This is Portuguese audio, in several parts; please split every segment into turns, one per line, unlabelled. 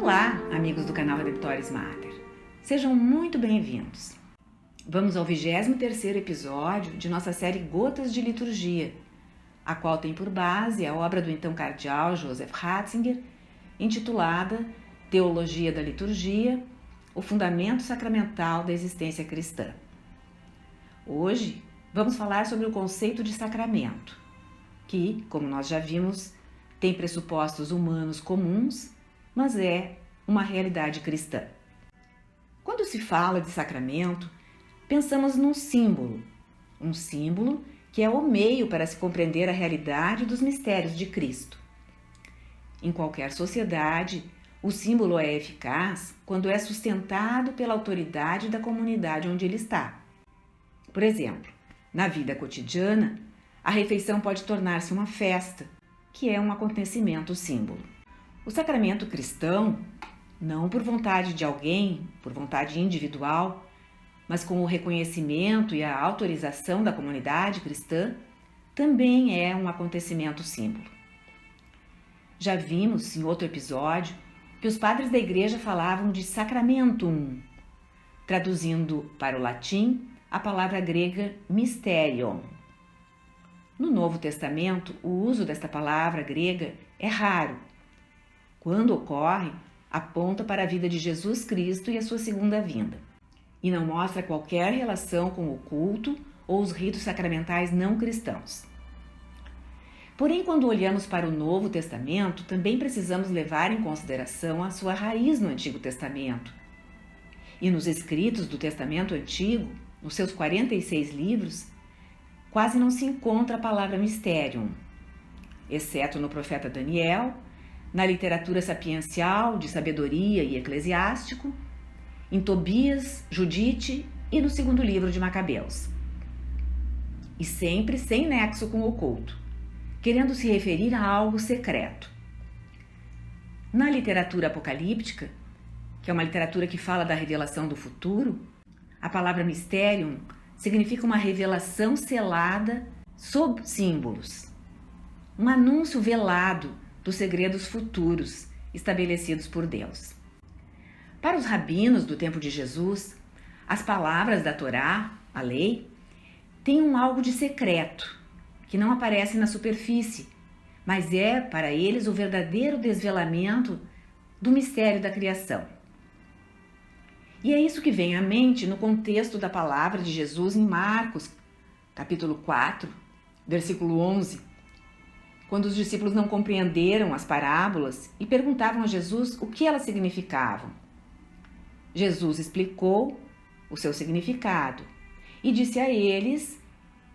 Olá, amigos do canal Redemptoris Mater. Sejam muito bem-vindos. Vamos ao 23º episódio de nossa série Gotas de Liturgia, a qual tem por base a obra do então cardeal Joseph Ratzinger, intitulada Teologia da Liturgia, o fundamento sacramental da existência cristã. Hoje, vamos falar sobre o conceito de sacramento, que, como nós já vimos, tem pressupostos humanos comuns, mas é uma realidade cristã. Quando se fala de sacramento, pensamos num símbolo, um símbolo que é o meio para se compreender a realidade dos mistérios de Cristo. Em qualquer sociedade, o símbolo é eficaz quando é sustentado pela autoridade da comunidade onde ele está. Por exemplo, na vida cotidiana, a refeição pode tornar-se uma festa, que é um acontecimento símbolo. O sacramento cristão, não por vontade de alguém, por vontade individual, mas com o reconhecimento e a autorização da comunidade cristã, também é um acontecimento símbolo. Já vimos em outro episódio que os padres da igreja falavam de sacramentum, traduzindo para o latim a palavra grega mysterion. No Novo Testamento, o uso desta palavra grega é raro. Quando ocorre, aponta para a vida de Jesus Cristo e a sua segunda vinda, e não mostra qualquer relação com o culto ou os ritos sacramentais não cristãos. Porém, quando olhamos para o Novo Testamento, também precisamos levar em consideração a sua raiz no Antigo Testamento. E nos escritos do Testamento Antigo, nos seus 46 livros, quase não se encontra a palavra mysterium, exceto no profeta Daniel, na literatura sapiencial de sabedoria e eclesiástico, em Tobias, Judite e no segundo livro de Macabeus. E sempre sem nexo com o oculto, querendo se referir a algo secreto. Na literatura apocalíptica, que é uma literatura que fala da revelação do futuro, a palavra mysterium significa uma revelação selada sob símbolos, um anúncio velado dos segredos futuros estabelecidos por Deus. Para os rabinos do tempo de Jesus, as palavras da Torá, a lei, têm algo de secreto, que não aparece na superfície, mas é para eles o verdadeiro desvelamento do mistério da criação. E é isso que vem à mente no contexto da palavra de Jesus em Marcos, capítulo 4, versículo 11, quando os discípulos não compreenderam as parábolas e perguntavam a Jesus o que elas significavam. Jesus explicou o seu significado e disse a eles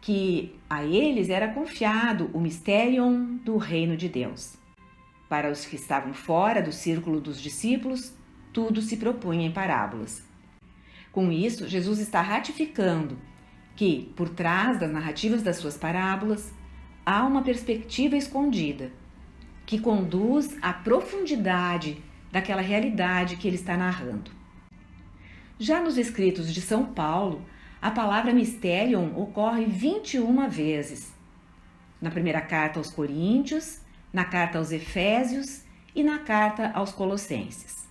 que a eles era confiado o mysterium do reino de Deus. Para os que estavam fora do círculo dos discípulos, tudo se propunha em parábolas. Com isso, Jesus está ratificando que, por trás das narrativas das suas parábolas, há uma perspectiva escondida, que conduz à profundidade daquela realidade que ele está narrando. Já nos escritos de São Paulo, a palavra mysterium ocorre 21 vezes. Na primeira carta aos Coríntios, na carta aos Efésios e na carta aos Colossenses.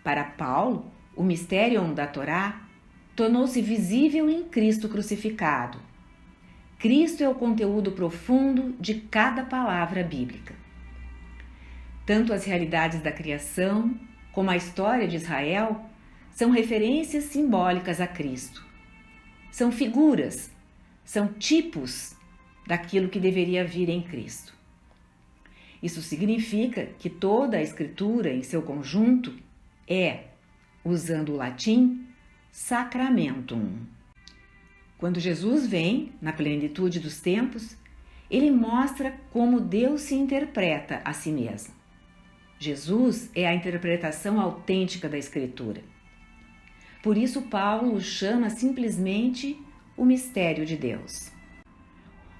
Para Paulo, o mysterium da Torá tornou-se visível em Cristo crucificado. Cristo é o conteúdo profundo de cada palavra bíblica. Tanto as realidades da criação como a história de Israel são referências simbólicas a Cristo. São figuras, são tipos daquilo que deveria vir em Cristo. Isso significa que toda a Escritura em seu conjunto é, usando o latim, sacramentum. Quando Jesus vem, na plenitude dos tempos, ele mostra como Deus se interpreta a si mesmo. Jesus é a interpretação autêntica da Escritura. Por isso, Paulo o chama simplesmente o mistério de Deus.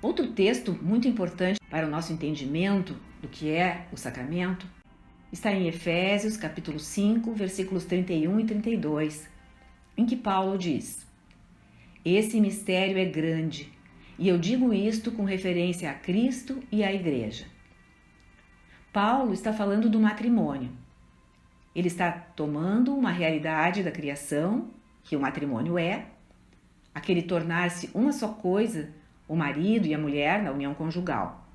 Outro texto muito importante para o nosso entendimento do que é o sacramento está em Efésios, capítulo 5, versículos 31 e 32, em que Paulo diz: Esse mistério é grande, e eu digo isto com referência a Cristo e à Igreja. Paulo está falando do matrimônio. Ele está tomando uma realidade da criação, que o matrimônio é, aquele tornar-se uma só coisa, o marido e a mulher na união conjugal,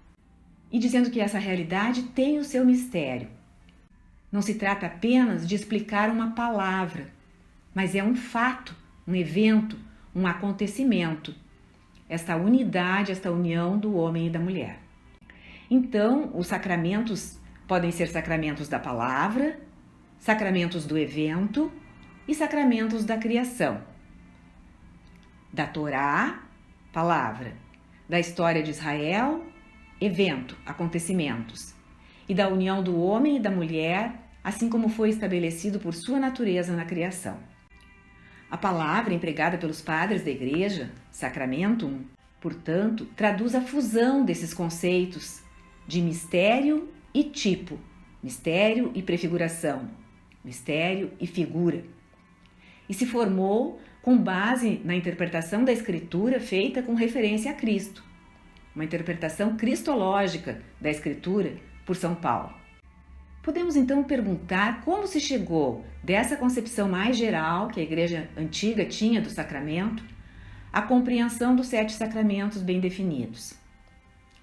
e dizendo que essa realidade tem o seu mistério. Não se trata apenas de explicar uma palavra, mas é um fato, um evento, um acontecimento, esta unidade, esta união do homem e da mulher. Então, os sacramentos podem ser sacramentos da palavra, sacramentos do evento e sacramentos da criação. Da Torá, palavra, da história de Israel, evento, acontecimentos, e da união do homem e da mulher, assim como foi estabelecido por sua natureza na criação. A palavra empregada pelos padres da Igreja, sacramentum, portanto, traduz a fusão desses conceitos de mistério e tipo, mistério e prefiguração, mistério e figura. E se formou com base na interpretação da Escritura feita com referência a Cristo, uma interpretação cristológica da Escritura por São Paulo. Podemos então perguntar como se chegou dessa concepção mais geral que a Igreja Antiga tinha do sacramento à compreensão dos 7 sacramentos bem definidos.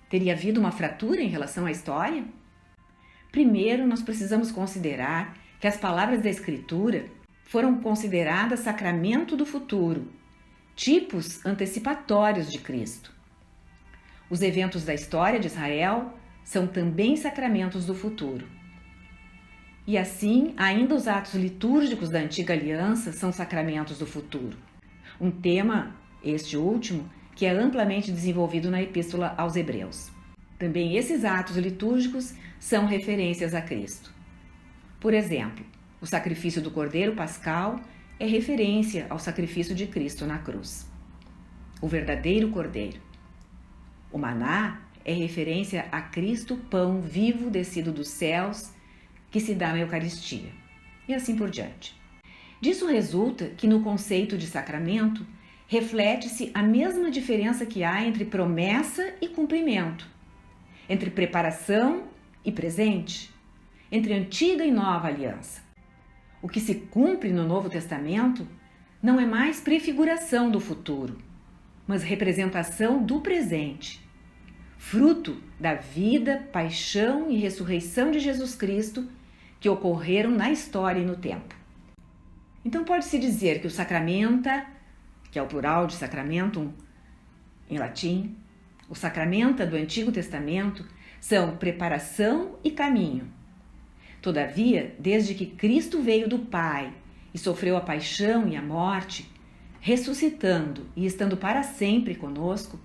Teria havido uma fratura em relação à história? Primeiro, nós precisamos considerar que as palavras da Escritura foram consideradas sacramento do futuro, tipos antecipatórios de Cristo. Os eventos da história de Israel são também sacramentos do futuro. E assim, ainda os atos litúrgicos da Antiga Aliança são sacramentos do futuro. Um tema, este último, que é amplamente desenvolvido na Epístola aos Hebreus. Também esses atos litúrgicos são referências a Cristo. Por exemplo, o sacrifício do Cordeiro Pascal é referência ao sacrifício de Cristo na cruz. O verdadeiro Cordeiro. O maná é referência a Cristo, pão vivo descido dos céus, que se dá na Eucaristia, e assim por diante. Disso resulta que no conceito de sacramento reflete-se a mesma diferença que há entre promessa e cumprimento, entre preparação e presente, entre antiga e nova aliança. O que se cumpre no Novo Testamento não é mais prefiguração do futuro, mas representação do presente, fruto da vida, paixão e ressurreição de Jesus Cristo que ocorreram na história e no tempo. Então pode-se dizer que o sacramenta, que é o plural de sacramentum em latim, o sacramenta do Antigo Testamento são preparação e caminho. Todavia, desde que Cristo veio do Pai e sofreu a paixão e a morte, ressuscitando e estando para sempre conosco,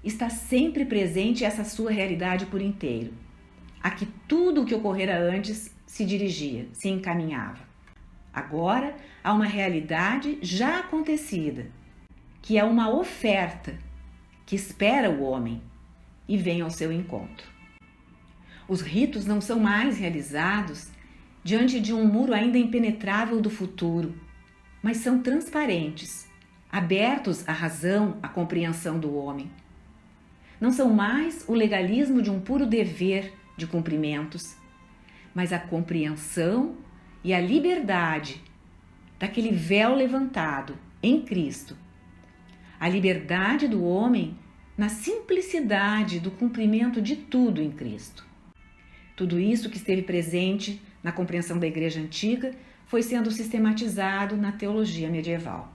está sempre presente essa sua realidade por inteiro, a que tudo o que ocorrera antes se dirigia, se encaminhava. Agora há uma realidade já acontecida, que é uma oferta que espera o homem e vem ao seu encontro. Os ritos não são mais realizados diante de um muro ainda impenetrável do futuro, mas são transparentes, abertos à razão, à compreensão do homem. Não são mais o legalismo de um puro dever de cumprimentos, mas a compreensão e a liberdade daquele véu levantado em Cristo. A liberdade do homem na simplicidade do cumprimento de tudo em Cristo. Tudo isso que esteve presente na compreensão da Igreja Antiga foi sendo sistematizado na teologia medieval.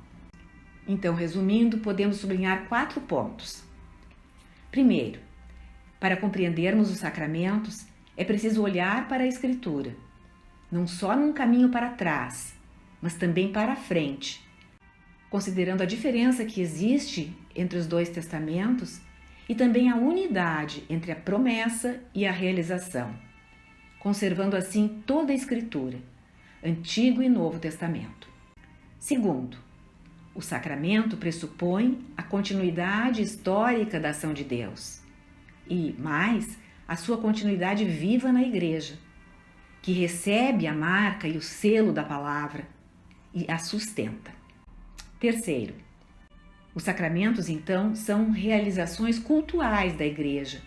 Então, resumindo, podemos sublinhar 4 pontos. Primeiro, para compreendermos os sacramentos, é preciso olhar para a Escritura, não só num caminho para trás, mas também para a frente, considerando a diferença que existe entre os 2 testamentos e também a unidade entre a promessa e a realização, conservando assim toda a Escritura, Antigo e Novo Testamento. Segundo, o sacramento pressupõe a continuidade histórica da ação de Deus e, mais, a sua continuidade viva na Igreja, que recebe a marca e o selo da palavra e a sustenta. Terceiro, os sacramentos, então, são realizações cultuais da Igreja,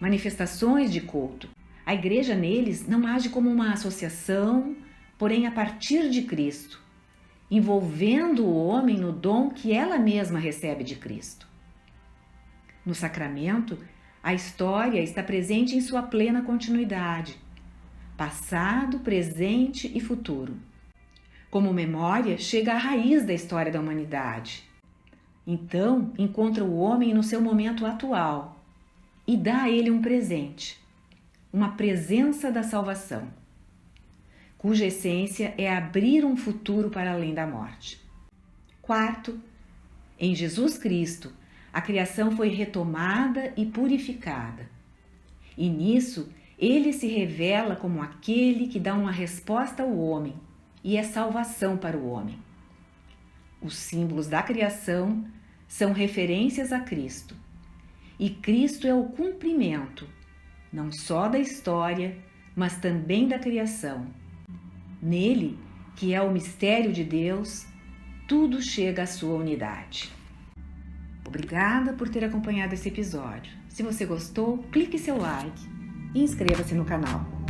manifestações de culto. A Igreja neles não age como uma associação, porém a partir de Cristo, envolvendo o homem no dom que ela mesma recebe de Cristo. No sacramento, a história está presente em sua plena continuidade, passado, presente e futuro. Como memória, chega à raiz da história da humanidade. Então, encontra o homem no seu momento atual e dá a ele um presente, uma presença da salvação, cuja essência é abrir um futuro para além da morte. Quarto, em Jesus Cristo, a criação foi retomada e purificada. E nisso, ele se revela como aquele que dá uma resposta ao homem e é salvação para o homem. Os símbolos da criação são referências a Cristo. E Cristo é o cumprimento, não só da história, mas também da criação. Nele, que é o mistério de Deus, tudo chega à sua unidade. Obrigada por ter acompanhado esse episódio. Se você gostou, clique seu like e inscreva-se no canal.